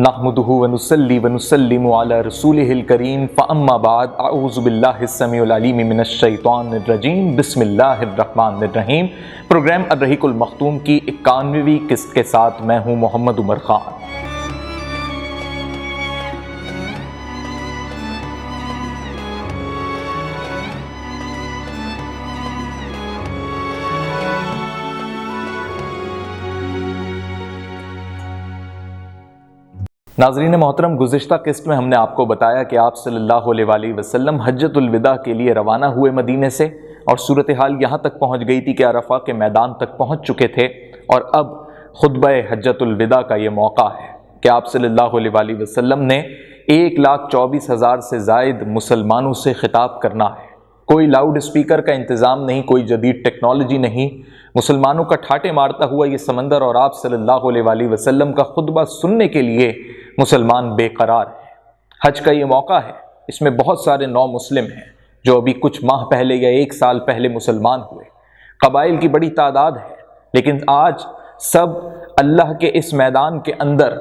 نحمده ونصلي ونسلم على رسوله الكريم فاما بعد اعوذ باللہ السمیع العلیم من الشیطان الرجیم بسم اللہ الرحمن الرحیم۔ پروگرام الرحیق المختوم کی 91ویں قسط کے ساتھ میں ہوں محمد عمر خان۔ ناظرین محترم، گزشتہ قسط میں ہم نے آپ کو بتایا کہ آپ صلی اللہ علیہ وآلہ وسلم حجۃ الوداع کے لیے روانہ ہوئے مدینے سے، اور صورتحال یہاں تک پہنچ گئی تھی کہ عرفہ کے میدان تک پہنچ چکے تھے، اور اب خطبہ حجۃ الوداع کا یہ موقع ہے کہ آپ صلی اللہ علیہ وآلہ وسلم نے 1,24,000 سے زائد مسلمانوں سے خطاب کرنا ہے۔ کوئی لاؤڈ اسپیکر کا انتظام نہیں، کوئی جدید ٹیکنالوجی نہیں، مسلمانوں کا ٹھاٹے مارتا ہوا یہ سمندر اور آپ صلی اللہ علیہ وآلہ وسلم کا خطبہ سننے کے لیے مسلمان بے قرار ہیں۔ حج کا یہ موقع ہے، اس میں بہت سارے نو مسلم ہیں جو ابھی کچھ ماہ پہلے یا 1 سال پہلے مسلمان ہوئے، قبائل کی بڑی تعداد ہے، لیکن آج سب اللہ کے اس میدان کے اندر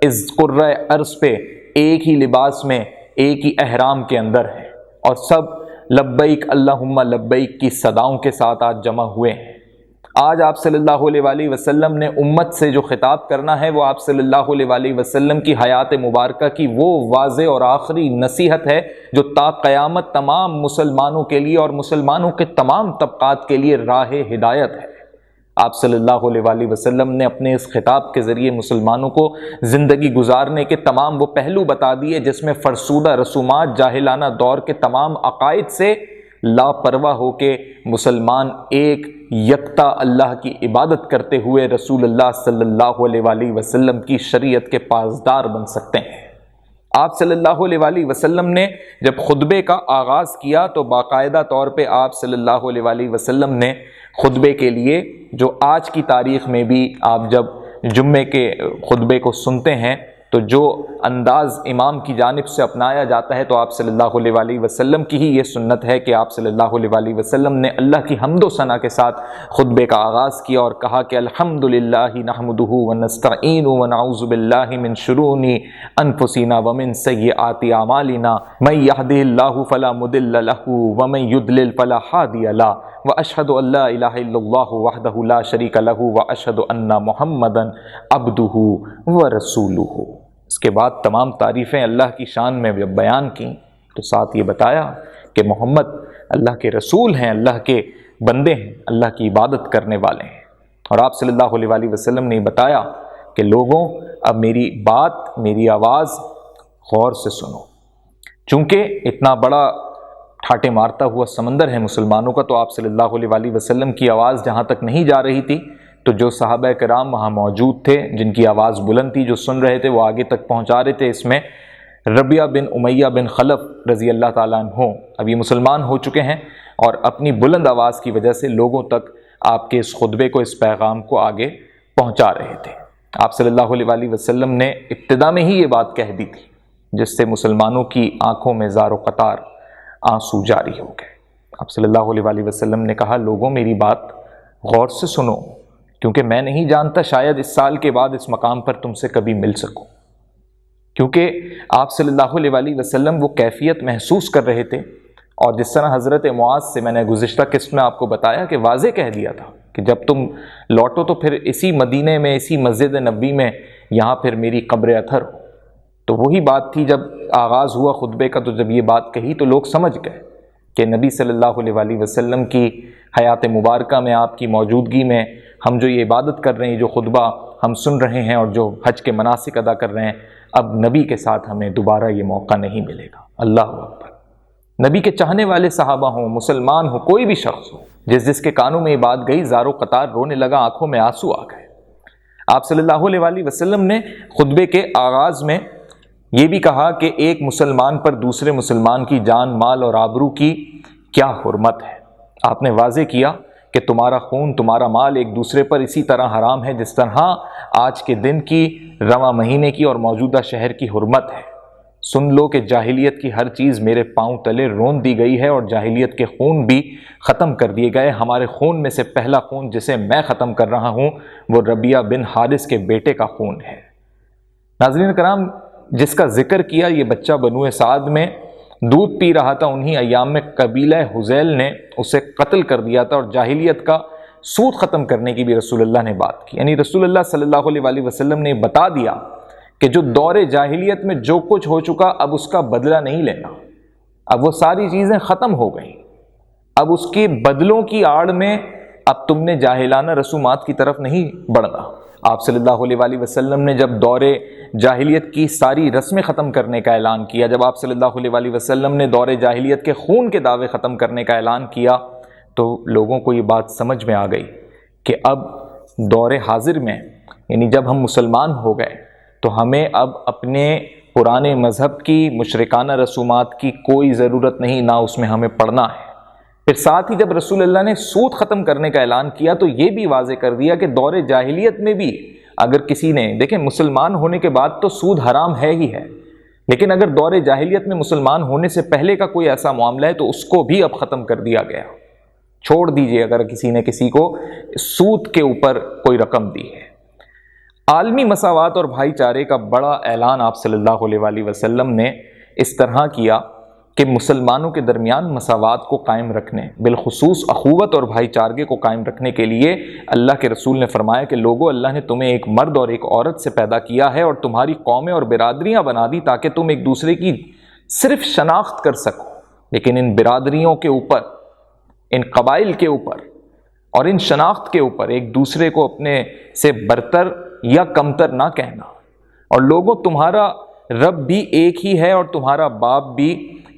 اس قرۂ ارض پہ ایک ہی لباس میں ایک ہی احرام کے اندر ہیں، اور سب لبیک اللہم لبیک کی صداؤں کے ساتھ آج جمع ہوئے ہیں۔ آج آپ صلی اللہ علیہ وآلہ وسلم نے امت سے جو خطاب کرنا ہے وہ آپ صلی اللہ علیہ وآلہ وسلم کی حیات مبارکہ کی وہ واضح اور آخری نصیحت ہے جو تا قیامت تمام مسلمانوں کے لیے اور مسلمانوں کے تمام طبقات کے لیے راہ ہدایت ہے۔ آپ صلی اللہ علیہ وآلہ وسلم نے اپنے اس خطاب کے ذریعے مسلمانوں کو زندگی گزارنے کے تمام وہ پہلو بتا دیے جس میں فرسودہ رسومات، جاہلانہ دور کے تمام عقائد سے لاپرواہ ہو کے مسلمان ایک یکتا اللہ کی عبادت کرتے ہوئے رسول اللہ صلی اللہ علیہ وآلہ وسلم کی شریعت کے پاسدار بن سکتے ہیں۔ آپ صلی اللہ علیہ وآلہ وسلم نے جب خطبے کا آغاز کیا تو باقاعدہ طور پہ آپ صلی اللہ علیہ وآلہ وسلم نے خطبے کے لیے، جو آج کی تاریخ میں بھی آپ جب جمعے کے خطبے کو سنتے ہیں تو جو انداز امام کی جانب سے اپنایا جاتا ہے تو آپ صلی اللہ علیہ وآلہ وسلم کی ہی یہ سنت ہے کہ آپ صلی اللہ علیہ وآلہ وسلم نے اللہ کی حمد و ثنا کے ساتھ خطبے کا آغاز کیا اور کہا کہ الحمدللہ نحمدہ ونستعینہ ونعوذ باللہ من شرور انفسنا ومن سیئات اعمالنا من یہدہ اللہ فلا مضل لہ ومن یضلل فلا ہادی لہ واشہد ان لا الہ الا اللہ وحدہ لا شریک لہ واشہد ان محمدا عبدہ ورسولہ۔ اس کے بعد تمام تعریفیں اللہ کی شان میں جب بیان کیں تو ساتھ یہ بتایا کہ محمد اللہ کے رسول ہیں، اللہ کے بندے ہیں، اللہ کی عبادت کرنے والے ہیں، اور آپ صلی اللہ علیہ وآلہ وسلم نے بتایا کہ لوگوں اب میری بات، میری آواز غور سے سنو، چونکہ اتنا بڑا ٹھاٹے مارتا ہوا سمندر ہے مسلمانوں کا، تو آپ صلی اللہ علیہ وآلہ وسلم کی آواز جہاں تک نہیں جا رہی تھی تو جو صحابہ کرام وہاں موجود تھے جن کی آواز بلند تھی، جو سن رہے تھے، وہ آگے تک پہنچا رہے تھے۔ اس میں ربیعہ بن امیہ بن خلف رضی اللہ تعالیٰ عنہ اب یہ مسلمان ہو چکے ہیں اور اپنی بلند آواز کی وجہ سے لوگوں تک آپ کے اس خطبے کو، اس پیغام کو آگے پہنچا رہے تھے۔ آپ صلی اللہ علیہ وآلہ وسلم نے ابتدا میں ہی یہ بات کہہ دی تھی جس سے مسلمانوں کی آنکھوں میں زار و قطار آنسو جاری ہو گئے۔ آپ صلی اللہ علیہ وآلہ وسلم نے کہا لوگوں میری بات غور سے سنو، کیونکہ میں نہیں جانتا شاید اس سال کے بعد اس مقام پر تم سے کبھی مل سکوں، کیونکہ آپ صلی اللہ علیہ وآلہ وسلم وہ کیفیت محسوس کر رہے تھے، اور جس طرح حضرت معاذ سے میں نے گزشتہ قسط میں آپ کو بتایا کہ واضح کہہ دیا تھا کہ جب تم لوٹو تو پھر اسی مدینے میں، اسی مسجد نبوی میں یہاں پھر میری قبر اطہر ہو۔ تو وہی بات تھی جب آغاز ہوا خطبے کا، تو جب یہ بات کہی تو لوگ سمجھ گئے کہ نبی صلی اللہ علیہ وآلہ وسلم کی حیات مبارکہ میں، آپ کی موجودگی میں ہم جو یہ عبادت کر رہے ہیں، جو خطبہ ہم سن رہے ہیں اور جو حج کے مناسک ادا کر رہے ہیں، اب نبی کے ساتھ ہمیں دوبارہ یہ موقع نہیں ملے گا۔ اللہ اکبر۔ نبی کے چاہنے والے صحابہ ہوں، مسلمان ہوں، کوئی بھی شخص ہو، جس کے کانوں میں یہ بات گئی زار و قطار رونے لگا، آنکھوں میں آنسو آ گئے۔ آپ صلی اللہ علیہ وآلہ وسلم نے خطبے کے آغاز میں یہ بھی کہا کہ ایک مسلمان پر دوسرے مسلمان کی جان، مال اور آبرو کی کیا حرمت ہے۔ آپ نے واضح کیا کہ تمہارا خون، تمہارا مال ایک دوسرے پر اسی طرح حرام ہے جس طرح آج کے دن کی، رواں مہینے کی اور موجودہ شہر کی حرمت ہے۔ سن لو کہ جاہلیت کی ہر چیز میرے پاؤں تلے رون دی گئی ہے، اور جاہلیت کے خون بھی ختم کر دیے گئے۔ ہمارے خون میں سے پہلا خون جسے میں ختم کر رہا ہوں وہ ربیعہ بن حارث کے بیٹے کا خون ہے۔ ناظرین کرام، جس کا ذکر کیا یہ بچہ بنو سعد میں دودھ پی رہا تھا، انہی ایام میں قبیلہ حذیل نے اسے قتل کر دیا تھا، اور جاہلیت کا سود ختم کرنے کی بھی رسول اللہ نے بات کی. یعنی رسول اللہ صلی اللہ علیہ وسلم نے بتا دیا کہ جو دور جاہلیت میں جو کچھ ہو چکا اب اس کا بدلہ نہیں لینا، اب وہ ساری چیزیں ختم ہو گئیں، اب اس کے بدلوں کی آڑ میں اب تم نے جاہلانہ رسومات کی طرف نہیں بڑھنا. آپ صلی اللہ علیہ وسلم نے جب دور جاہلیت کی ساری رسمیں ختم کرنے کا اعلان کیا، جب آپ صلی اللہ علیہ وسلم نے دور جاہلیت کے خون کے دعوے ختم کرنے کا اعلان کیا، تو لوگوں کو یہ بات سمجھ میں آ گئی کہ اب دور حاضر میں، یعنی جب ہم مسلمان ہو گئے تو ہمیں اب اپنے پرانے مذہب کی مشرکانہ رسومات کی کوئی ضرورت نہیں، نہ اس میں ہمیں پڑنا ہے. پھر ساتھ ہی جب رسول اللہ نے سود ختم کرنے کا اعلان کیا تو یہ بھی واضح کر دیا کہ دور جاہلیت میں بھی اگر کسی نے، دیکھیں مسلمان ہونے کے بعد تو سود حرام ہے ہی ہے، لیکن اگر دور جاہلیت میں مسلمان ہونے سے پہلے کا کوئی ایسا معاملہ ہے تو اس کو بھی اب ختم کر دیا گیا. چھوڑ دیجئے اگر کسی نے کسی کو سود کے اوپر کوئی رقم دی ہے. عالمی مساوات اور بھائی چارے کا بڑا اعلان آپ صلی اللہ علیہ وسلم نے اس طرح کیا کہ مسلمانوں کے درمیان مساوات کو قائم رکھنے، بالخصوص اخوت اور بھائی چارگی کو قائم رکھنے کے لیے اللہ کے رسول نے فرمایا کہ لوگو، اللہ نے تمہیں ایک مرد اور ایک عورت سے پیدا کیا ہے اور تمہاری قومیں اور برادریاں بنا دی تاکہ تم ایک دوسرے کی صرف شناخت کر سکو، لیکن ان برادریوں کے اوپر، ان قبائل کے اوپر اور ان شناخت کے اوپر ایک دوسرے کو اپنے سے برتر یا کمتر نہ کہنا. اور لوگوں، تمہارا رب بھی ایک ہی ہے اور تمہارا باپ بھی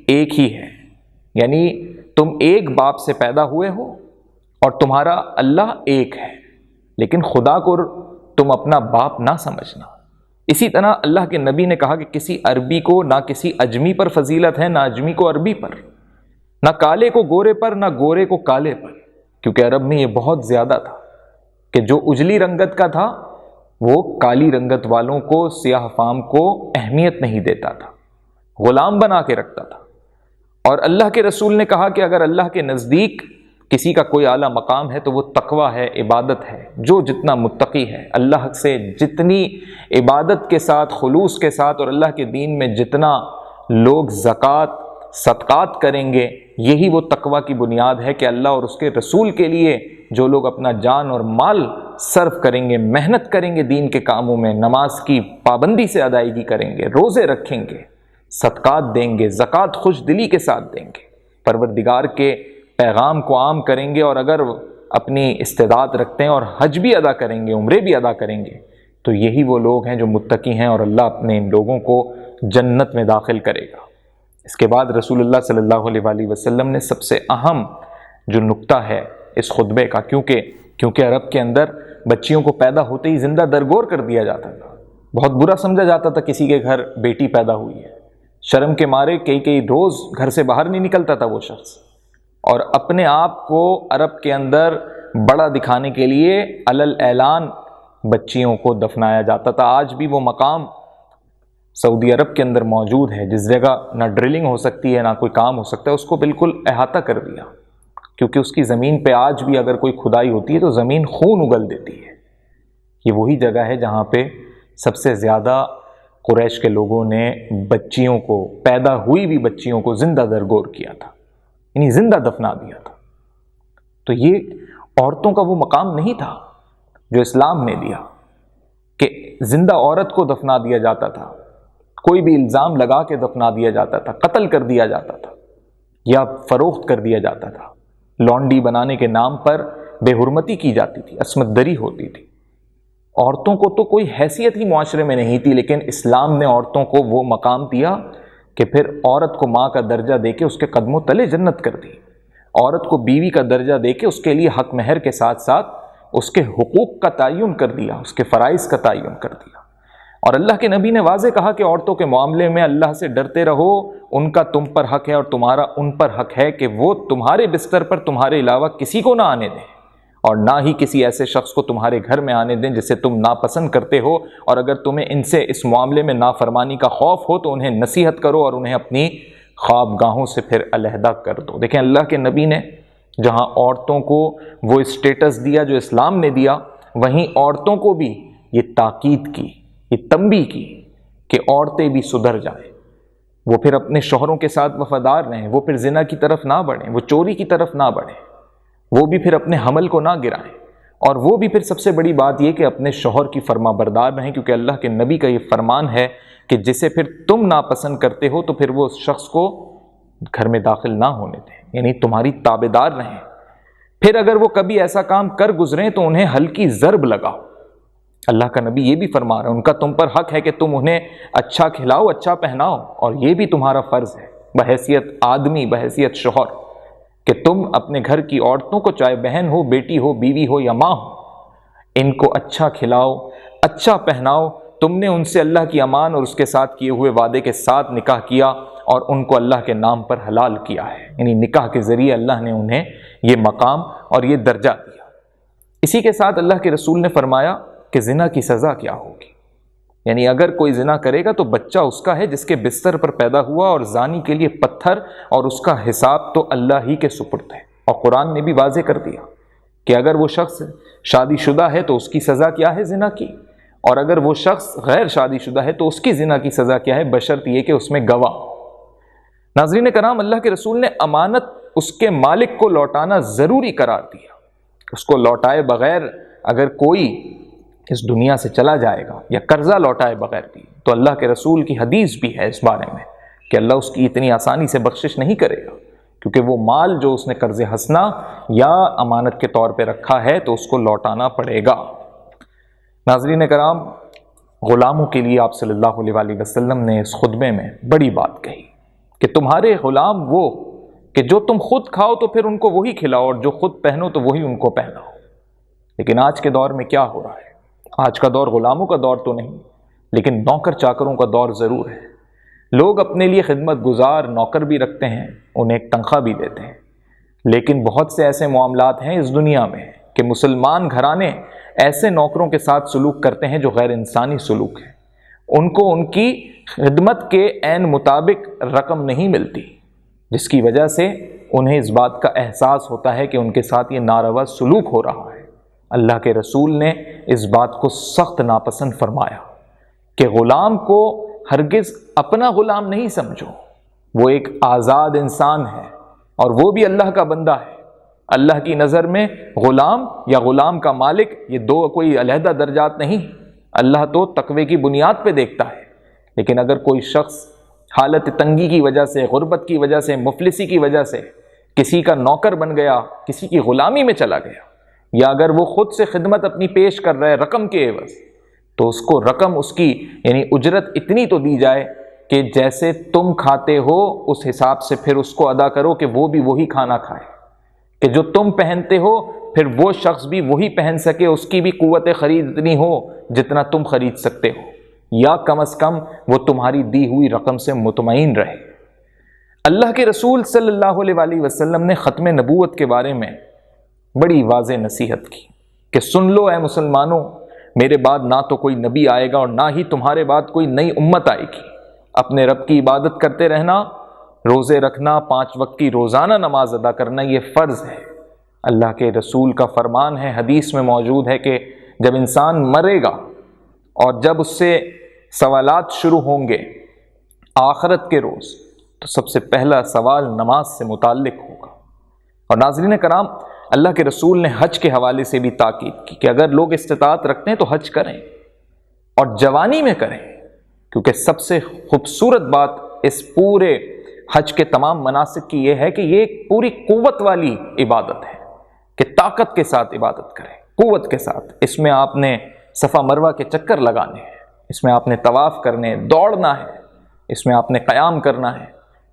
ایک ہی ہے، یعنی تم ایک باپ سے پیدا ہوئے ہو اور تمہارا اللہ ایک ہے، لیکن خدا کو تم اپنا باپ نہ سمجھنا. اسی طرح اللہ کے نبی نے کہا کہ کسی عربی کو نہ کسی اجمی پر فضیلت ہے، نہ اجمی کو عربی پر، نہ کالے کو گورے پر، نہ گورے کو کالے پر، کیونکہ عرب میں یہ بہت زیادہ تھا کہ جو اجلی رنگت کا تھا وہ کالی رنگت والوں کو، سیاہ فام کو اہمیت نہیں دیتا تھا، غلام بنا کے رکھتا تھا. اور اللہ کے رسول نے کہا کہ اگر اللہ کے نزدیک کسی کا کوئی اعلیٰ مقام ہے تو وہ تقویٰ ہے، عبادت ہے. جو جتنا متقی ہے، اللہ سے جتنی عبادت کے ساتھ، خلوص کے ساتھ، اور اللہ کے دین میں جتنا لوگ زکوٰۃ، صدقات کریں گے، یہی وہ تقویٰ کی بنیاد ہے کہ اللہ اور اس کے رسول کے لیے جو لوگ اپنا جان اور مال صرف کریں گے، محنت کریں گے دین کے کاموں میں، نماز کی پابندی سے ادائیگی کریں گے، روزے رکھیں گے، صدقات دیں گے، زکوٰۃ خوش دلی کے ساتھ دیں گے، پروردگار کے پیغام کو عام کریں گے، اور اگر اپنی استعداد رکھتے ہیں اور حج بھی ادا کریں گے، عمرے بھی ادا کریں گے، تو یہی وہ لوگ ہیں جو متقی ہیں، اور اللہ اپنے ان لوگوں کو جنت میں داخل کرے گا. اس کے بعد رسول اللہ صلی اللہ علیہ وسلم نے سب سے اہم جو نقطہ ہے اس خطبے کا، کیونکہ عرب کے اندر بچیوں کو پیدا ہوتے ہی زندہ درگور کر دیا جاتا تھا، بہت برا سمجھا جاتا تھا کسی کے گھر بیٹی پیدا ہوئی ہے، شرم کے مارے کئی روز گھر سے باہر نہیں نکلتا تھا وہ شخص، اور اپنے آپ کو عرب کے اندر بڑا دکھانے کے لیے علل اعلان بچیوں کو دفنایا جاتا تھا. آج بھی وہ مقام سعودی عرب کے اندر موجود ہے، جس جگہ نہ ڈرلنگ ہو سکتی ہے، نہ کوئی کام ہو سکتا ہے، اس کو بالکل احاطہ کر دیا، کیونکہ اس کی زمین پہ آج بھی اگر کوئی کھدائی ہوتی ہے تو زمین خون اگل دیتی ہے. یہ وہی جگہ ہے جہاں پہ سب سے زیادہ قریش کے لوگوں نے بچیوں کو، پیدا ہوئی بھی بچیوں کو زندہ درگور کیا تھا، یعنی زندہ دفنا دیا تھا. تو یہ عورتوں کا وہ مقام نہیں تھا جو اسلام نے دیا کہ زندہ عورت کو دفنا دیا جاتا تھا، کوئی بھی الزام لگا کے دفنا دیا جاتا تھا، قتل کر دیا جاتا تھا یا فروخت کر دیا جاتا تھا. لونڈی بنانے کے نام پر بے حرمتی کی جاتی تھی، عصمت دری ہوتی تھی. عورتوں کو تو کوئی حیثیت ہی معاشرے میں نہیں تھی، لیکن اسلام نے عورتوں کو وہ مقام دیا کہ پھر عورت کو ماں کا درجہ دے کے اس کے قدموں تلے جنت کر دی، عورت کو بیوی کا درجہ دے کے اس کے لیے حق مہر کے ساتھ ساتھ اس کے حقوق کا تعین کر دیا، اس کے فرائض کا تعین کر دیا. اور اللہ کے نبی نے واضح کہا کہ عورتوں کے معاملے میں اللہ سے ڈرتے رہو، ان کا تم پر حق ہے اور تمہارا ان پر حق ہے کہ وہ تمہارے بستر پر تمہارے علاوہ کسی کو نہ آنے دیں، اور نہ ہی کسی ایسے شخص کو تمہارے گھر میں آنے دیں جسے تم ناپسند کرتے ہو. اور اگر تمہیں ان سے اس معاملے میں نافرمانی کا خوف ہو تو انہیں نصیحت کرو اور انہیں اپنی خوابگاہوں سے پھر علیحدہ کر دو. دیکھیں اللہ کے نبی نے جہاں عورتوں کو وہ اسٹیٹس دیا جو اسلام نے دیا، وہیں عورتوں کو بھی یہ تاکید کی، یہ تنبیہ کی کہ عورتیں بھی سدھر جائیں، وہ پھر اپنے شوہروں کے ساتھ وفادار رہیں، وہ پھر زنا کی طرف نہ بڑھیں، وہ چوری کی طرف نہ بڑھیں، وہ بھی پھر اپنے حمل کو نہ گرائیں، اور وہ بھی پھر سب سے بڑی بات یہ کہ اپنے شوہر کی فرما بردار رہیں، کیونکہ اللہ کے نبی کا یہ فرمان ہے کہ جسے پھر تم ناپسند کرتے ہو تو پھر وہ اس شخص کو گھر میں داخل نہ ہونے دیں، یعنی تمہاری تابعدار رہیں۔ پھر اگر وہ کبھی ایسا کام کر گزریں تو انہیں ہلکی ضرب لگاؤ۔ اللہ کا نبی یہ بھی فرما رہا ہے، ان کا تم پر حق ہے کہ تم انہیں اچھا کھلاؤ، اچھا پہناؤ، اور یہ بھی تمہارا فرض ہے بحیثیت آدمی، بحیثیت شوہر، کہ تم اپنے گھر کی عورتوں کو، چاہے بہن ہو، بیٹی ہو، بیوی ہو یا ماں ہو، ان کو اچھا کھلاؤ، اچھا پہناؤ۔ تم نے ان سے اللہ کی امان اور اس کے ساتھ کیے ہوئے وعدے کے ساتھ نکاح کیا اور ان کو اللہ کے نام پر حلال کیا ہے، یعنی نکاح کے ذریعے اللہ نے انہیں یہ مقام اور یہ درجہ دیا۔ اسی کے ساتھ اللہ کے رسول نے فرمایا کہ زنا کی سزا کیا ہوگی، یعنی اگر کوئی زنا کرے گا تو بچہ اس کا ہے جس کے بستر پر پیدا ہوا، اور زانی کے لیے پتھر اور اس کا حساب تو اللہ ہی کے سپرد ہے۔ اور قرآن نے بھی واضح کر دیا کہ اگر وہ شخص شادی شدہ ہے تو اس کی سزا کیا ہے زنا کی، اور اگر وہ شخص غیر شادی شدہ ہے تو اس کی زنا کی سزا کیا ہے، بشرط یہ کہ اس میں گواہ ہو۔ ناظرین کرام، اللہ کے رسول نے امانت اس کے مالک کو لوٹانا ضروری قرار دیا۔ اس کو لوٹائے بغیر اگر کوئی اس دنیا سے چلا جائے گا یا قرضہ لوٹائے بغیر بھی، تو اللہ کے رسول کی حدیث بھی ہے اس بارے میں کہ اللہ اس کی اتنی آسانی سے بخشش نہیں کرے گا، کیونکہ وہ مال جو اس نے قرض حسنہ یا امانت کے طور پہ رکھا ہے تو اس کو لوٹانا پڑے گا۔ ناظرین کرام، غلاموں کے لیے آپ صلی اللہ علیہ وآلہ وسلم نے اس خطبے میں بڑی بات کہی کہ تمہارے غلام وہ کہ جو تم خود کھاؤ تو پھر ان کو وہی کھلاؤ، اور جو خود پہنو تو وہی ان کو پہناؤ۔ لیکن آج کے دور میں کیا ہو رہا ہے؟ آج کا دور غلاموں کا دور تو نہیں، لیکن نوکر چاکروں کا دور ضرور ہے۔ لوگ اپنے لیے خدمت گزار نوکر بھی رکھتے ہیں، انہیں ایک تنخواہ بھی دیتے ہیں، لیکن بہت سے ایسے معاملات ہیں اس دنیا میں کہ مسلمان گھرانے ایسے نوکروں کے ساتھ سلوک کرتے ہیں جو غیر انسانی سلوک ہے۔ ان کو ان کی خدمت کے عین مطابق رقم نہیں ملتی، جس کی وجہ سے انہیں اس بات کا احساس ہوتا ہے کہ ان کے ساتھ یہ ناروا سلوک ہو رہا ہے۔ اللہ کے رسول نے اس بات کو سخت ناپسند فرمایا کہ غلام کو ہرگز اپنا غلام نہیں سمجھو، وہ ایک آزاد انسان ہے اور وہ بھی اللہ کا بندہ ہے۔ اللہ کی نظر میں غلام یا غلام کا مالک یہ دو کوئی علیحدہ درجات نہیں، اللہ تو تقوی کی بنیاد پہ دیکھتا ہے۔ لیکن اگر کوئی شخص حالت تنگی کی وجہ سے، غربت کی وجہ سے، مفلسی کی وجہ سے کسی کا نوکر بن گیا، کسی کی غلامی میں چلا گیا، یا اگر وہ خود سے خدمت اپنی پیش کر رہا ہے رقم کے عوض، تو اس کو رقم اس کی یعنی اجرت اتنی تو دی جائے کہ جیسے تم کھاتے ہو اس حساب سے پھر اس کو ادا کرو کہ وہ بھی وہی کھانا کھائے، کہ جو تم پہنتے ہو پھر وہ شخص بھی وہی پہن سکے، اس کی بھی قوت خرید اتنی ہو جتنا تم خرید سکتے ہو، یا کم از کم وہ تمہاری دی ہوئی رقم سے مطمئن رہے۔ اللہ کے رسول صلی اللہ علیہ وآلہ وسلم نے ختم نبوت کے بارے میں بڑی واضح نصیحت کی کہ سن لو اے مسلمانوں، میرے بعد نہ تو کوئی نبی آئے گا اور نہ ہی تمہارے بعد کوئی نئی امت آئے گی۔ اپنے رب کی عبادت کرتے رہنا، روزے رکھنا، 5 وقت کی روزانہ نماز ادا کرنا یہ فرض ہے۔ اللہ کے رسول کا فرمان ہے، حدیث میں موجود ہے کہ جب انسان مرے گا اور جب اس سے سوالات شروع ہوں گے آخرت کے روز، تو سب سے پہلا سوال نماز سے متعلق ہوگا۔ اور ناظرین کرام، اللہ کے رسول نے حج کے حوالے سے بھی تاکید کی کہ اگر لوگ استطاعت رکھتے ہیں تو حج کریں اور جوانی میں کریں، کیونکہ سب سے خوبصورت بات اس پورے حج کے تمام مناسک کی یہ ہے کہ یہ ایک پوری قوت والی عبادت ہے کہ طاقت کے ساتھ عبادت کریں، قوت کے ساتھ۔ اس میں آپ نے صفا مروہ کے چکر لگانے ہیں، اس میں آپ نے طواف کرنے، دوڑنا ہے، اس میں آپ نے قیام کرنا ہے،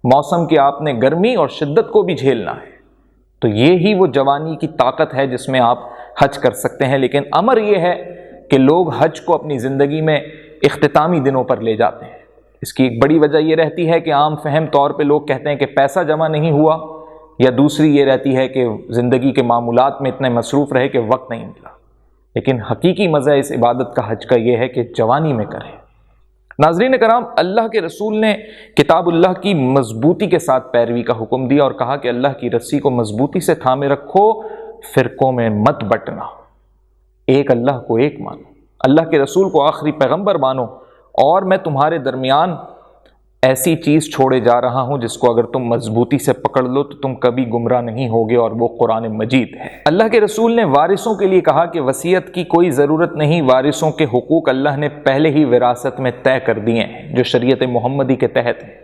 موسم کی آپ نے گرمی اور شدت کو بھی جھیلنا ہے۔ تو یہ ہی وہ جوانی کی طاقت ہے جس میں آپ حج کر سکتے ہیں۔ لیکن امر یہ ہے کہ لوگ حج کو اپنی زندگی میں اختتامی دنوں پر لے جاتے ہیں۔ اس کی ایک بڑی وجہ یہ رہتی ہے کہ عام فہم طور پہ لوگ کہتے ہیں کہ پیسہ جمع نہیں ہوا، یا دوسری یہ رہتی ہے کہ زندگی کے معمولات میں اتنے مصروف رہے کہ وقت نہیں ملا۔ لیکن حقیقی مزہ اس عبادت کا حج کا یہ ہے کہ جوانی میں کریں۔ ناظرین کرام، اللہ کے رسول نے کتاب اللہ کی مضبوطی کے ساتھ پیروی کا حکم دیا اور کہا کہ اللہ کی رسی کو مضبوطی سے تھامے رکھو، فرقوں میں مت بٹنا، ایک اللہ کو ایک مانو، اللہ کے رسول کو آخری پیغمبر مانو اور میں تمہارے درمیان ایسی چیز چھوڑے جا رہا ہوں جس کو اگر تم مضبوطی سے پکڑ لو تو تم کبھی گمراہ نہیں ہوگے، اور وہ قرآن مجید ہے۔ اللہ کے رسول نے وارثوں کے لیے کہا کہ وصیت کی کوئی ضرورت نہیں، وارثوں کے حقوق اللہ نے پہلے ہی وراثت میں طے کر دیے ہیں جو شریعت محمدی کے تحت ہیں۔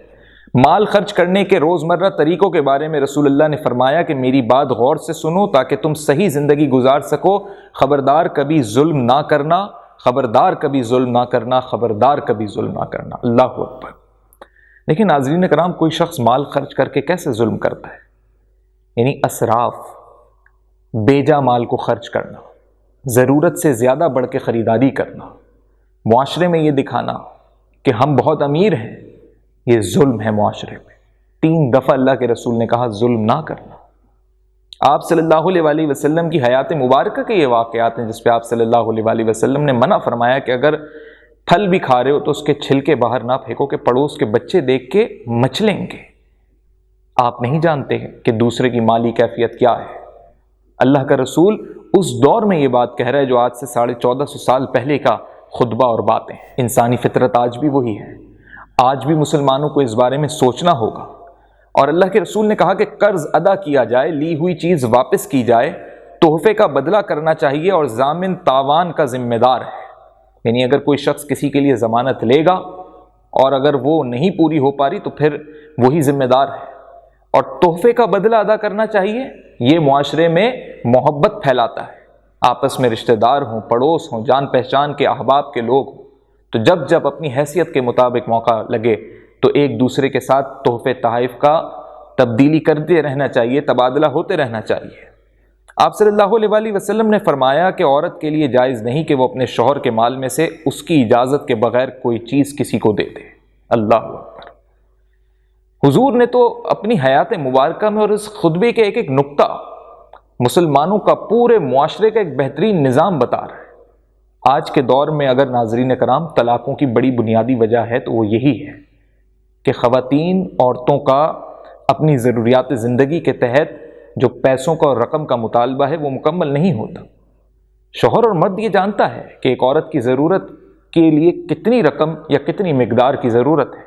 مال خرچ کرنے کے روزمرہ طریقوں کے بارے میں رسول اللہ نے فرمایا کہ میری بات غور سے سنو تاکہ تم صحیح زندگی گزار سکو، خبردار کبھی ظلم نہ کرنا، خبردار کبھی ظلم نہ کرنا، خبردار کبھی ظلم نہ کرنا۔ اللہ اکبر۔ لیکن ناظرین کرام، کوئی شخص مال خرچ کر کے کیسے ظلم کرتا ہے؟ یعنی اسراف، بیجا مال کو خرچ کرنا، ضرورت سے زیادہ بڑھ کے خریداری کرنا، معاشرے میں یہ دکھانا کہ ہم بہت امیر ہیں، یہ ظلم ہے معاشرے میں۔ 3 دفعہ اللہ کے رسول نے کہا ظلم نہ کرنا۔ آپ صلی اللہ علیہ وسلم کی حیات مبارکہ کے یہ واقعات ہیں جس پہ آپ صلی اللہ علیہ وسلم نے منع فرمایا کہ اگر پھل بھی کھا رہے ہو تو اس کے چھلکے باہر نہ پھینکو کہ پڑوس کے بچے دیکھ کے مچلیں گے۔ آپ نہیں جانتے کہ دوسرے کی مالی کیفیت کیا ہے۔ اللہ کا رسول اس دور میں یہ بات کہہ رہا ہے جو آج سے 1450 سال پہلے کا خطبہ اور باتیں۔ انسانی فطرت آج بھی وہی ہے۔ آج بھی مسلمانوں کو اس بارے میں سوچنا ہوگا، اور اللہ کے رسول نے کہا کہ قرض ادا کیا جائے، لی ہوئی چیز واپس کی جائے، تحفے کا بدلہ کرنا چاہیے، اور ضامن تاوان کا ذمہ دار ہے۔ یعنی اگر کوئی شخص کسی کے لیے ضمانت لے گا اور اگر وہ نہیں پوری ہو پا رہی تو پھر وہی ذمہ دار ہے، اور تحفے کا بدلہ ادا کرنا چاہیے۔ یہ معاشرے میں محبت پھیلاتا ہے، آپس میں رشتہ دار ہوں، پڑوس ہوں، جان پہچان کے احباب کے لوگ ہوں، تو جب اپنی حیثیت کے مطابق موقع لگے تو ایک دوسرے کے ساتھ تحفے تحائف کا تبدیلی کرتے رہنا چاہیے، تبادلہ ہوتے رہنا چاہیے۔ آپ صلی اللہ علیہ وسلم نے فرمایا کہ عورت کے لیے جائز نہیں کہ وہ اپنے شوہر کے مال میں سے اس کی اجازت کے بغیر کوئی چیز کسی کو دے دے۔ اللہ اکبر۔ حضور نے تو اپنی حیات مبارکہ میں اور اس خطبے کے ایک نقطہ مسلمانوں کا پورے معاشرے کا ایک بہترین نظام بتا رہا ہے۔ آج کے دور میں اگر ناظرین کرام طلاقوں کی بڑی بنیادی وجہ ہے تو وہ یہی ہے کہ خواتین، عورتوں کا اپنی ضروریات زندگی کے تحت جو پیسوں کا اور رقم کا مطالبہ ہے وہ مکمل نہیں ہوتا۔ شوہر اور مرد یہ جانتا ہے کہ ایک عورت کی ضرورت کے لیے کتنی رقم یا کتنی مقدار کی ضرورت ہے،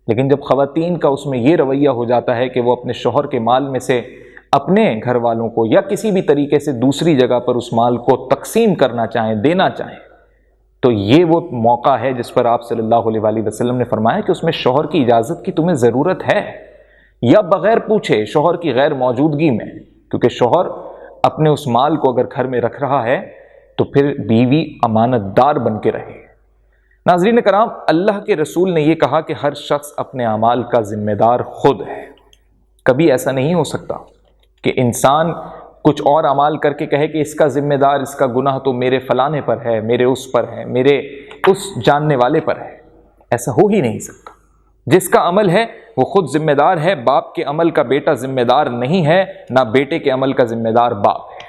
لیکن جب خواتین کا اس میں یہ رویہ ہو جاتا ہے کہ وہ اپنے شوہر کے مال میں سے اپنے گھر والوں کو یا کسی بھی طریقے سے دوسری جگہ پر اس مال کو تقسیم کرنا چاہیں، دینا چاہیں، تو یہ وہ موقع ہے جس پر آپ صلی اللہ علیہ وسلم نے فرمایا کہ اس میں شوہر کی اجازت کی تمہیں ضرورت ہے، یا بغیر پوچھے شوہر کی غیر موجودگی میں، کیونکہ شوہر اپنے اس مال کو اگر گھر میں رکھ رہا ہے تو پھر بیوی امانت دار بن کے رہے۔ ناظرین کرام، اللہ کے رسول نے یہ کہا کہ ہر شخص اپنے اعمال کا ذمہ دار خود ہے۔ کبھی ایسا نہیں ہو سکتا کہ انسان کچھ اور اعمال کر کے کہے کہ اس کا ذمہ دار، اس کا گناہ تو میرے فلانے پر ہے، میرے اس پر ہے، میرے اس جاننے والے پر ہے۔ ایسا ہو ہی نہیں سکتا۔ جس کا عمل ہے وہ خود ذمہ دار ہے۔ باپ کے عمل کا بیٹا ذمہ دار نہیں ہے، نہ بیٹے کے عمل کا ذمہ دار باپ ہے۔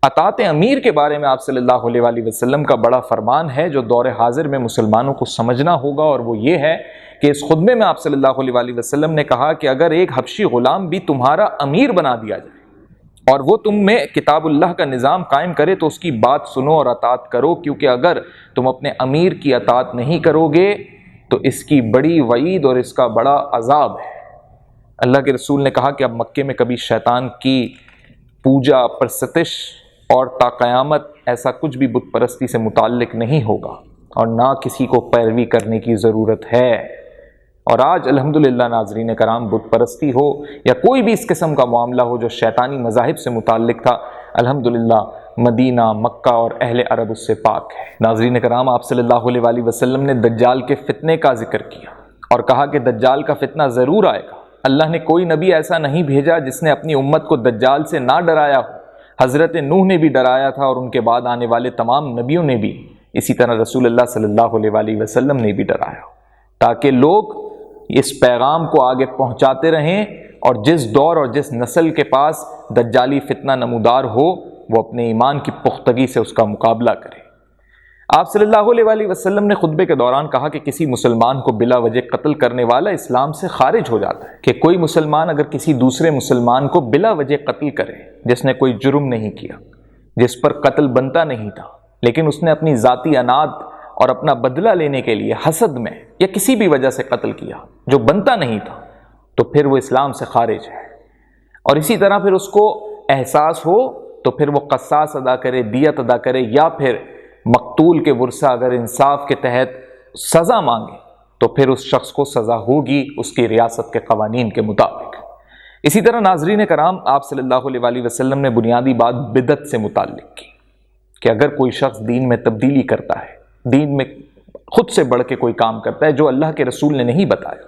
اطاعت امیر کے بارے میں آپ صلی اللہ علیہ وسلم کا بڑا فرمان ہے جو دور حاضر میں مسلمانوں کو سمجھنا ہوگا، اور وہ یہ ہے کہ اس خطبے میں آپ صلی اللہ علیہ وسلم نے کہا کہ اگر ایک حبشی غلام بھی تمہارا امیر بنا دیا جائے اور وہ تم میں کتاب اللہ کا نظام قائم کرے تو اس کی بات سنو اور اطاعت کرو، کیونکہ اگر تم اپنے امیر کی اطاعت نہیں کرو گے تو اس کی بڑی وعید اور اس کا بڑا عذاب ہے۔ اللہ کے رسول نے کہا کہ اب مکے میں کبھی شیطان کی پوجا، پرستش اور تا قیامت ایسا کچھ بھی بت پرستی سے متعلق نہیں ہوگا، اور نہ کسی کو پیروی کرنے کی ضرورت ہے۔ اور آج الحمدللہ ناظرین کرام، بت پرستی ہو یا کوئی بھی اس قسم کا معاملہ ہو جو شیطانی مذاہب سے متعلق تھا، الحمدللہ مدینہ، مکہ اور اہل عرب اس سے پاک ہے۔ ناظرین کرام، آپ صلی اللہ علیہ وسلم نے دجال کے فتنے کا ذکر کیا اور کہا کہ دجال کا فتنہ ضرور آئے گا۔ اللہ نے کوئی نبی ایسا نہیں بھیجا جس نے اپنی امت کو دجال سے نہ ڈرایا ہو۔ حضرت نوح نے بھی ڈرایا تھا، اور ان کے بعد آنے والے تمام نبیوں نے بھی، اسی طرح رسول اللہ صلی اللہ علیہ وسلم نے بھی ڈرایا، تاکہ لوگ اس پیغام کو آگے پہنچاتے رہیں، اور جس دور اور جس نسل کے پاس دجالی فتنہ نمودار ہو وہ اپنے ایمان کی پختگی سے اس کا مقابلہ کرے۔ آپ صلی اللہ علیہ وسلم نے خطبے کے دوران کہا کہ کسی مسلمان کو بلا وجہ قتل کرنے والا اسلام سے خارج ہو جاتا ہے، کہ کوئی مسلمان اگر کسی دوسرے مسلمان کو بلا وجہ قتل کرے جس نے کوئی جرم نہیں کیا، جس پر قتل بنتا نہیں تھا، لیکن اس نے اپنی ذاتی انات اور اپنا بدلہ لینے کے لیے حسد میں یا کسی بھی وجہ سے قتل کیا جو بنتا نہیں تھا، تو پھر وہ اسلام سے خارج ہے۔ اور اسی طرح پھر اس کو احساس ہو تو پھر وہ قصاص ادا کرے، دیت ادا کرے، یا پھر مقتول کے ورثہ اگر انصاف کے تحت سزا مانگے تو پھر اس شخص کو سزا ہوگی اس کی ریاست کے قوانین کے مطابق۔ اسی طرح ناظرین کرام، آپ صلی اللہ علیہ وآلہ وسلم نے بنیادی بات بدعت سے متعلق کی کہ اگر کوئی شخص دین میں تبدیلی کرتا ہے، دین میں خود سے بڑھ کے کوئی کام کرتا ہے جو اللہ کے رسول نے نہیں بتایا،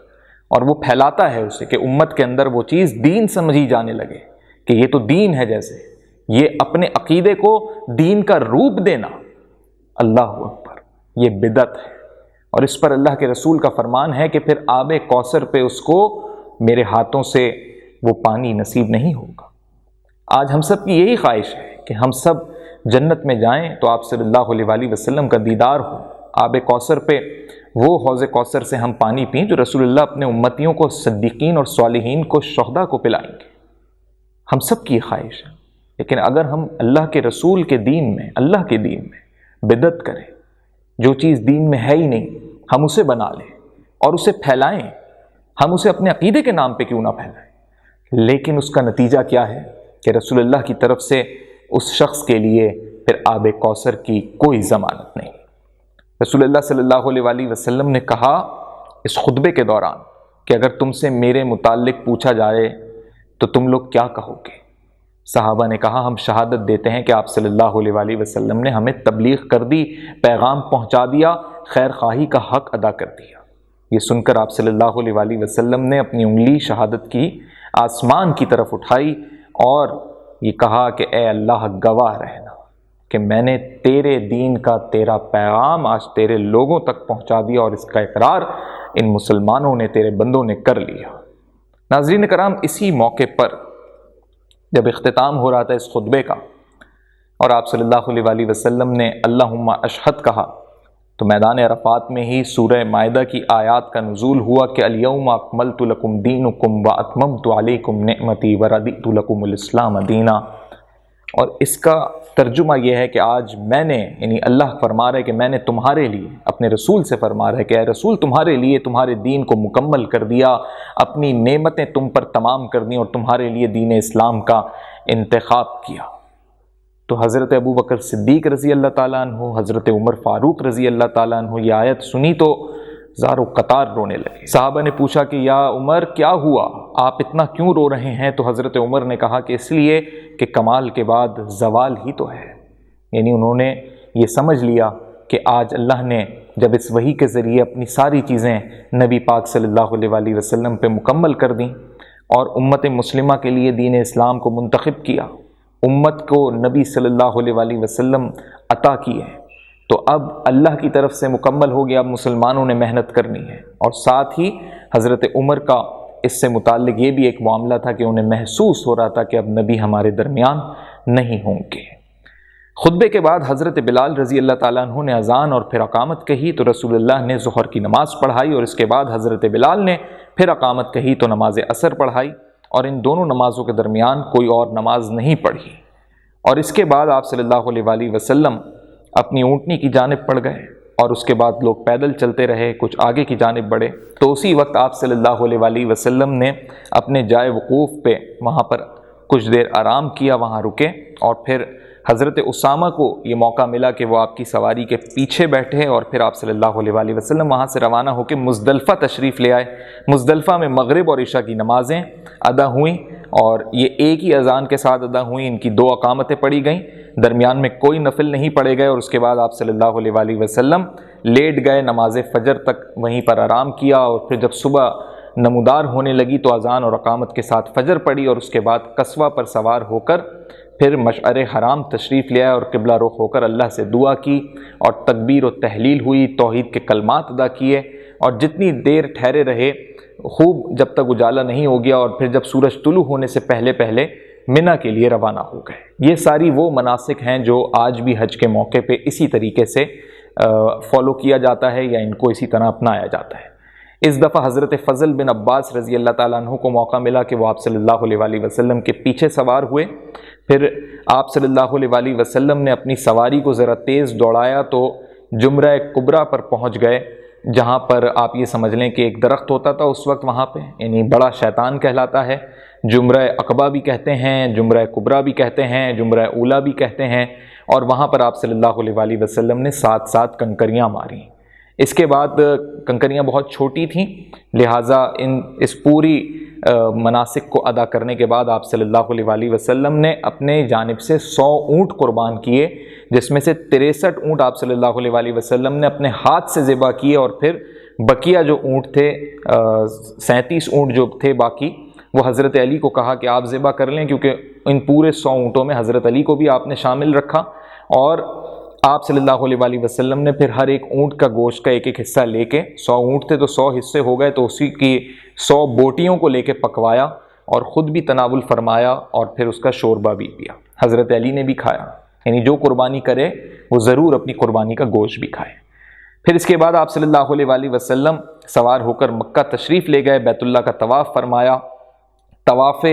اور وہ پھیلاتا ہے اسے کہ امت کے اندر وہ چیز دین سمجھی جانے لگے کہ یہ تو دین ہے، جیسے یہ اپنے عقیدے کو دین کا روپ دینا، اللہ اکبر، یہ بدعت ہے۔ اور اس پر اللہ کے رسول کا فرمان ہے کہ پھر آب کوثر پہ اس کو میرے ہاتھوں سے وہ پانی نصیب نہیں ہوگا۔ آج ہم سب کی یہی خواہش ہے کہ ہم سب جنت میں جائیں تو آپ صلی اللہ علیہ وآلہ وسلم کا دیدار ہو، آب کوثر پہ وہ حوض کوثر سے ہم پانی پئیں جو رسول اللہ اپنے امتیوں کو، صدیقین اور صالحین کو، شہداء کو پلائیں گے۔ ہم سب کی یہ خواہش ہے، لیکن اگر ہم اللہ کے رسول کے دین میں، اللہ کے دین میں بدعت کریں، جو چیز دین میں ہے ہی نہیں ہم اسے بنا لیں اور اسے پھیلائیں، ہم اسے اپنے عقیدے کے نام پہ کیوں نہ پھیلائیں، لیکن اس کا نتیجہ کیا ہے کہ رسول اللہ کی طرف سے اس شخص کے لیے پھر آب کوثر کی کوئی ضمانت نہیں۔ رسول اللہ صلی اللہ علیہ وآلہ وسلم نے کہا اس خطبے کے دوران کہ اگر تم سے میرے متعلق پوچھا جائے تو تم لوگ کیا کہو گے؟ صحابہ نے کہا ہم شہادت دیتے ہیں کہ آپ صلی اللہ علیہ وآلہ وسلم نے ہمیں تبلیغ کر دی، پیغام پہنچا دیا، خیر خواہی کا حق ادا کر دیا۔ یہ سن کر آپ صلی اللہ علیہ وآلہ وسلم نے اپنی انگلی شہادت کی آسمان کی طرف اٹھائی اور یہ کہا کہ اے اللہ گواہ رہنا کہ میں نے تیرے دین کا، تیرا پیغام آج تیرے لوگوں تک پہنچا دیا، اور اس کا اقرار ان مسلمانوں نے، تیرے بندوں نے کر لیا۔ ناظرین کرام، اسی موقع پر جب اختتام ہو رہا تھا اس خطبے کا اور آپ صلی اللہ علیہ وآلہ وسلم نے اللہم اشہد کہا، تو میدان عرفات میں ہی سورہ مائدہ کی آیات کا نزول ہوا کہ الیوم اکملت لکم دینکم واتممت علیکم نعمتی ورضیت لکم الاسلام دینا۔ اور اس کا ترجمہ یہ ہے کہ آج میں نے، یعنی اللہ فرما رہا ہے کہ میں نے تمہارے لیے، اپنے رسول سے فرما رہا ہے کہ اے رسول تمہارے لیے تمہارے دین کو مکمل کر دیا، اپنی نعمتیں تم پر تمام کر دیں اور تمہارے لیے دین اسلام کا انتخاب کیا۔ تو حضرت ابو بکر صدیق رضی اللہ تعالیٰ عنہ، حضرت عمر فاروق رضی اللہ تعالیٰ عنہ یہ آیت سنی تو زار و قطار رونے لگے۔ صحابہ نے پوچھا کہ یا عمر کیا ہوا، آپ اتنا کیوں رو رہے ہیں؟ تو حضرت عمر نے کہا کہ اس لیے کہ کمال کے بعد زوال ہی تو ہے، یعنی انہوں نے یہ سمجھ لیا کہ آج اللہ نے جب اس وحی کے ذریعے اپنی ساری چیزیں نبی پاک صلی اللہ علیہ وآلہ وسلم پہ مکمل کر دیں اور امت مسلمہ کے لیے دین اسلام کو منتخب کیا، امت کو نبی صلی اللہ علیہ وآلہ وسلم عطا کیے، تو اب اللہ کی طرف سے مکمل ہو گیا، اب مسلمانوں نے محنت کرنی ہے۔ اور ساتھ ہی حضرت عمر کا اس سے متعلق یہ بھی ایک معاملہ تھا کہ انہیں محسوس ہو رہا تھا کہ اب نبی ہمارے درمیان نہیں ہوں گے۔ خطبے کے بعد حضرت بلال رضی اللہ تعالیٰ عنہ نے اذان اور پھر اقامت کہی تو رسول اللہ نے ظہر کی نماز پڑھائی، اور اس کے بعد حضرت بلال نے پھر اقامت کہی تو نماز عصر پڑھائی، اور ان دونوں نمازوں کے درمیان کوئی اور نماز نہیں پڑھی۔ اور اس کے بعد آپ صلی اللہ علیہ وآلہ وسلم اپنی اونٹنی کی جانب پڑ گئے، اور اس کے بعد لوگ پیدل چلتے رہے، کچھ آگے کی جانب بڑھے۔ تو اسی وقت آپ صلی اللہ علیہ وآلہ وسلم نے اپنے جائے وقوف پہ وہاں پر کچھ دیر آرام کیا، وہاں رکے، اور پھر حضرت اسامہ کو یہ موقع ملا کہ وہ آپ کی سواری کے پیچھے بیٹھے، اور پھر آپ صلی اللہ علیہ وآلہ وسلم وہاں سے روانہ ہو کے مزدلفہ تشریف لے آئے۔ مزدلفہ میں مغرب اور عشاء کی نمازیں ادا ہوئیں، اور یہ ایک ہی اذان کے ساتھ ادا ہوئیں، ان کی 2 اقامتیں پڑھی گئیں، درمیان میں کوئی نفل نہیں پڑھے گئے، اور اس کے بعد آپ صلی اللہ علیہ وآلہ وسلم لیٹ گئے، نماز فجر تک وہیں پر آرام کیا، اور پھر جب صبح نمودار ہونے لگی تو اذان اور اقامت کے ساتھ فجر پڑھی، اور اس کے بعد قصوہ پر سوار ہو کر پھر مشعر حرام تشریف لے آئے اور قبلہ رخ ہو کر اللہ سے دعا کی، اور تکبیر و تحلیل ہوئی، توحید کے کلمات ادا کیے، اور جتنی دیر ٹھہرے رہے خوب جب تک اجالا نہیں ہو گیا، اور پھر جب سورج طلوع ہونے سے پہلے پہلے منی کے لیے روانہ ہو گئے۔ یہ ساری وہ مناسک ہیں جو آج بھی حج کے موقع پہ اسی طریقے سے فالو کیا جاتا ہے یا ان کو اسی طرح اپنایا جاتا ہے۔ اس دفعہ حضرت فضل بن عباس رضی اللہ تعالیٰ عنہ کو موقع ملا کہ وہ آپ صلی اللہ علیہ وآلہ وسلم کے پیچھے سوار ہوئے، پھر آپ صلی اللہ علیہ وآلہ وسلم نے اپنی سواری کو ذرا تیز دوڑایا تو جمرہ کبریٰ پر پہنچ گئے، جہاں پر آپ یہ سمجھ لیں کہ ایک درخت ہوتا تھا اس وقت وہاں پہ، یعنی بڑا شیطان کہلاتا ہے، جمرہ عقبہ بھی کہتے ہیں، جمرہ کبریٰ بھی کہتے ہیں، جمرہ اولیٰ بھی کہتے ہیں، اور وہاں پر آپ صلی اللہ علیہ وآلہ وسلم نے 7 کنکریاں ماری۔ اس کے بعد کنکریاں بہت چھوٹی تھیں، لہٰذا اس پوری مناسک کو ادا کرنے کے بعد آپ صلی اللہ علیہ وآلہ وسلم نے اپنے جانب سے 100 اونٹ قربان کیے، جس میں سے 63 اونٹ آپ صلی اللہ علیہ وآلہ وسلم نے اپنے ہاتھ سے ذبح کیے، اور پھر بقیہ جو اونٹ تھے 37 اونٹ جو تھے باقی، وہ حضرت علی کو کہا کہ آپ ذبح کر لیں، کیونکہ ان پورے 100 اونٹوں میں حضرت علی کو بھی آپ نے شامل رکھا، اور آپ صلی اللہ علیہ وآلہ وسلم نے پھر ہر ایک اونٹ کا گوشت کا ایک حصہ لے کے، 100 اونٹ تھے تو 100 حصے ہو گئے، تو اسی کی 100 بوٹیوں کو لے کے پکوایا اور خود بھی تناول فرمایا، اور پھر اس کا شوربہ بھی پیا، حضرت علی نے بھی کھایا، یعنی جو قربانی کرے وہ ضرور اپنی قربانی کا گوشت بھی کھائے۔ پھر اس کے بعد آپ صلی اللہ علیہ وآلہ وسلم سوار ہو کر مکہ تشریف لے گئے، بیت اللہ کا طواف فرمایا، طواف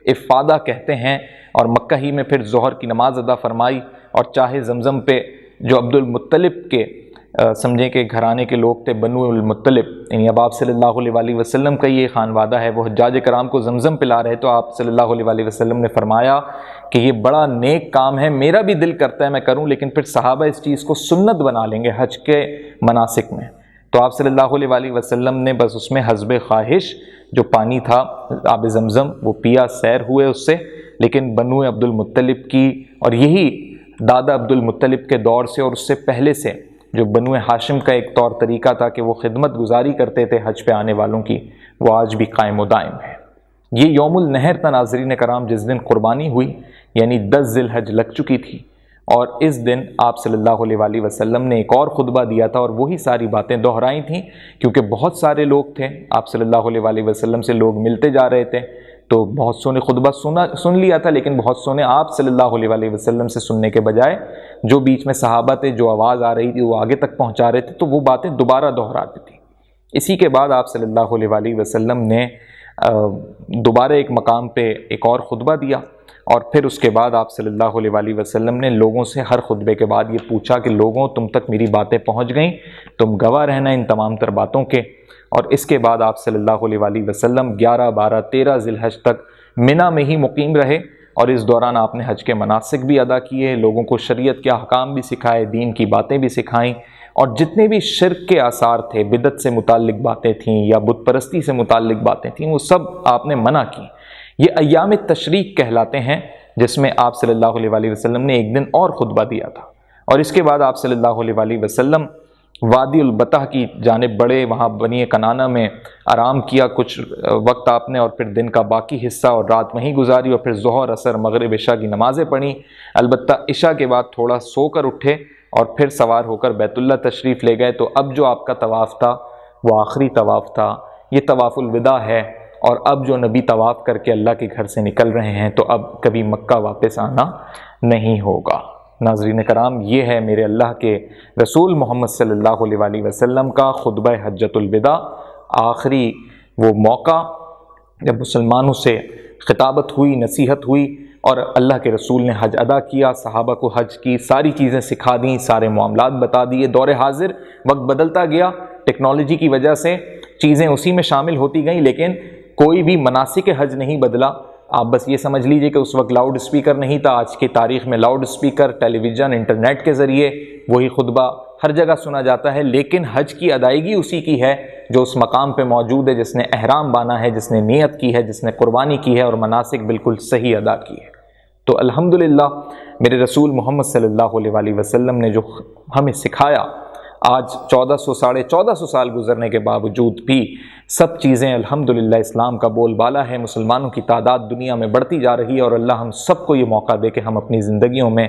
افادہ کہتے ہیں، اور مکہ ہی میں پھر ظہر کی نماز ادا فرمائی، اور چاہے زمزم پہ جو عبد المطلب کے سمجھیں کہ گھرانے کے لوگ تھے، بنو المطلب، یعنی اب آپ صلی اللہ علیہ وآلہ وسلم کا یہ خانوادہ ہے، وہ حجاج کرام کو زمزم پلا رہے، تو آپ صلی اللہ علیہ وآلہ وسلم نے فرمایا کہ یہ بڑا نیک کام ہے، میرا بھی دل کرتا ہے میں کروں، لیکن پھر صحابہ اس چیز کو سنت بنا لیں گے حج کے مناسک میں، تو آپ صلی اللہ علیہ وآلہ وسلم نے بس اس میں حسب خواہش جو پانی تھا آب زمزم وہ پیا، سیر ہوئے اس سے، لیکن بنو عبد المطلب کی، اور یہی دادا عبد المطلب کے دور سے اور اس سے پہلے سے جو بنو ہاشم کا ایک طور طریقہ تھا کہ وہ خدمت گزاری کرتے تھے حج پہ آنے والوں کی، وہ آج بھی قائم و دائم ہے۔ یہ یوم النحر تھا ناظرین کرام، جس دن قربانی ہوئی، یعنی 10 ذی الحج لگ چکی تھی، اور اس دن آپ صلی اللہ علیہ وآلہ وسلم نے ایک اور خطبہ دیا تھا، اور وہی ساری باتیں دہرائی تھیں، کیونکہ بہت سارے لوگ تھے، آپ صلی اللہ علیہ وآلہ وسلم سے لوگ ملتے جا رہے تھے، تو بہت سو نے خطبہ سن لیا تھا، لیکن بہت سو نے آپ صلی اللہ علیہ وآلہ وسلم سے سننے کے بجائے جو بیچ میں صحابہ تھے، جو آواز آ رہی تھی وہ آگے تک پہنچا رہے تھے، تو وہ باتیں دوبارہ دہراتی تھی۔ اسی کے بعد آپ صلی اللہ علیہ وآلہ وسلم نے دوبارہ ایک مقام پہ ایک اور خطبہ دیا، اور پھر اس کے بعد آپ صلی اللہ علیہ وآلہ وسلم نے لوگوں سے ہر خطبے کے بعد یہ پوچھا کہ لوگوں تم تک میری باتیں پہنچ گئیں، تم گواہ رہنا ان تمام تر باتوں کے۔ اور اس کے بعد آپ صلی اللہ علیہ وآلہ وسلم 11، 12، 13 ذی الحج تک منی میں ہی مقیم رہے، اور اس دوران آپ نے حج کے مناسک بھی ادا کیے، لوگوں کو شریعت کے احکام بھی سکھائے، دین کی باتیں بھی سکھائیں، اور جتنے بھی شرک کے آثار تھے، بدعت سے متعلق باتیں تھیں یا بت پرستی سے متعلق باتیں تھیں، وہ سب آپ نے منع کی۔ یہ ایام تشریق کہلاتے ہیں، جس میں آپ صلی اللہ علیہ وآلہ وسلم نے ایک دن اور خطبہ دیا تھا، اور اس کے بعد آپ صلی اللہ علیہ وآلہ وسلم وادی البطح کی جانب بڑھے، وہاں بنی کنانہ میں آرام کیا کچھ وقت آپ نے، اور پھر دن کا باقی حصہ اور رات وہیں گزاری، اور پھر ظہر، عصر، مغرب، عشاء کی نمازیں پڑھیں، البتہ عشاء کے بعد تھوڑا سو کر اٹھے، اور پھر سوار ہو کر بیت اللہ تشریف لے گئے۔ تو اب جو آپ کا طواف تھا وہ آخری طواف تھا، یہ طواف الوداع ہے، اور اب جو نبی طواف کر کے اللہ کے گھر سے نکل رہے ہیں، تو اب کبھی مکہ واپس آنا نہیں ہوگا۔ ناظرین کرام، یہ ہے میرے اللہ کے رسول محمد صلی اللہ علیہ وآلہ وسلم کا خطبہ حجۃ الوداع، آخری وہ موقع جب مسلمانوں سے خطابت ہوئی، نصیحت ہوئی، اور اللہ کے رسول نے حج ادا کیا، صحابہ کو حج کی ساری چیزیں سکھا دیں، سارے معاملات بتا دیے۔ دور حاضر وقت بدلتا گیا، ٹیکنالوجی کی وجہ سے چیزیں اسی میں شامل ہوتی گئیں، لیکن کوئی بھی مناسک حج نہیں بدلا۔ آپ بس یہ سمجھ لیجئے کہ اس وقت لاؤڈ اسپیکر نہیں تھا، آج کی تاریخ میں لاؤڈ اسپیکر، ٹیلی ویژن، انٹرنیٹ کے ذریعے وہی خطبہ ہر جگہ سنا جاتا ہے، لیکن حج کی ادائیگی اسی کی ہے جو اس مقام پہ موجود ہے، جس نے احرام باندھا ہے، جس نے نیت کی ہے، جس نے قربانی کی ہے، اور مناسک بالکل صحیح ادا کی ہے۔ تو الحمدللہ میرے رسول محمد صلی اللہ علیہ وآلہ وسلم نے جو ہمیں سکھایا، آج 1400 سال گزرنے کے باوجود بھی سب چیزیں الحمدللہ اسلام کا بول بالا ہے، مسلمانوں کی تعداد دنیا میں بڑھتی جا رہی ہے، اور اللہ ہم سب کو یہ موقع دے کہ ہم اپنی زندگیوں میں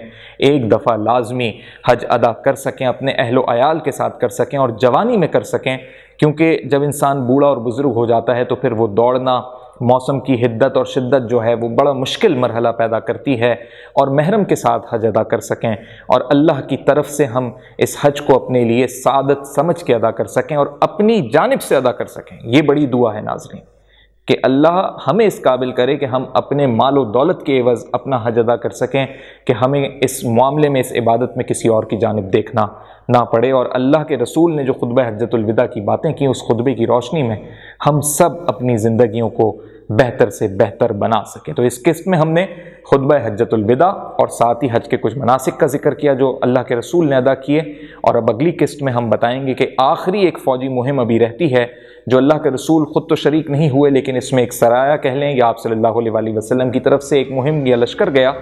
ایک دفعہ لازمی حج ادا کر سکیں، اپنے اہل و عیال کے ساتھ کر سکیں، اور جوانی میں کر سکیں، کیونکہ جب انسان بوڑھا اور بزرگ ہو جاتا ہے تو پھر وہ دوڑنا، موسم کی حدت اور شدت جو ہے وہ بڑا مشکل مرحلہ پیدا کرتی ہے، اور محرم کے ساتھ حج ادا کر سکیں، اور اللہ کی طرف سے ہم اس حج کو اپنے لیے سعادت سمجھ کے ادا کر سکیں، اور اپنی جانب سے ادا کر سکیں۔ یہ بڑی دعا ہے ناظرین، کہ اللہ ہمیں اس قابل کرے کہ ہم اپنے مال و دولت کے عوض اپنا حج ادا کر سکیں، کہ ہمیں اس معاملے میں، اس عبادت میں کسی اور کی جانب دیکھنا نہ پڑے، اور اللہ کے رسول نے جو خطبہ حجۃ الوداع کی باتیں کی اس خطبے کی روشنی میں ہم سب اپنی زندگیوں کو بہتر سے بہتر بنا سکیں۔ تو اس قسط میں ہم نے خطبہ حجۃ الوداع اور ساتھ ہی حج کے کچھ مناسک کا ذکر کیا جو اللہ کے رسول نے ادا کیے، اور اب اگلی قسط میں ہم بتائیں گے کہ آخری ایک فوجی مہم ابھی رہتی ہے جو اللہ کے رسول خود تو شریک نہیں ہوئے، لیکن اس میں ایک سرایہ کہہ لیں یا آپ صلی اللہ علیہ وآلہ وسلم کی طرف سے ایک مہم یا لشکر گیا،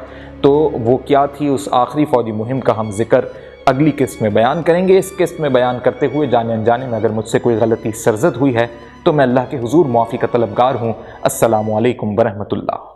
تو وہ کیا تھی، اس آخری فوجی مہم کا ہم ذکر اگلی قسط میں بیان کریں گے۔ اس قسط میں بیان کرتے ہوئے جانے انجانے میں اگر مجھ سے کوئی غلطی سرزد ہوئی ہے تو میں اللہ کے حضور معافی کا طلبگار ہوں۔ السلام علیکم ورحمۃ اللہ۔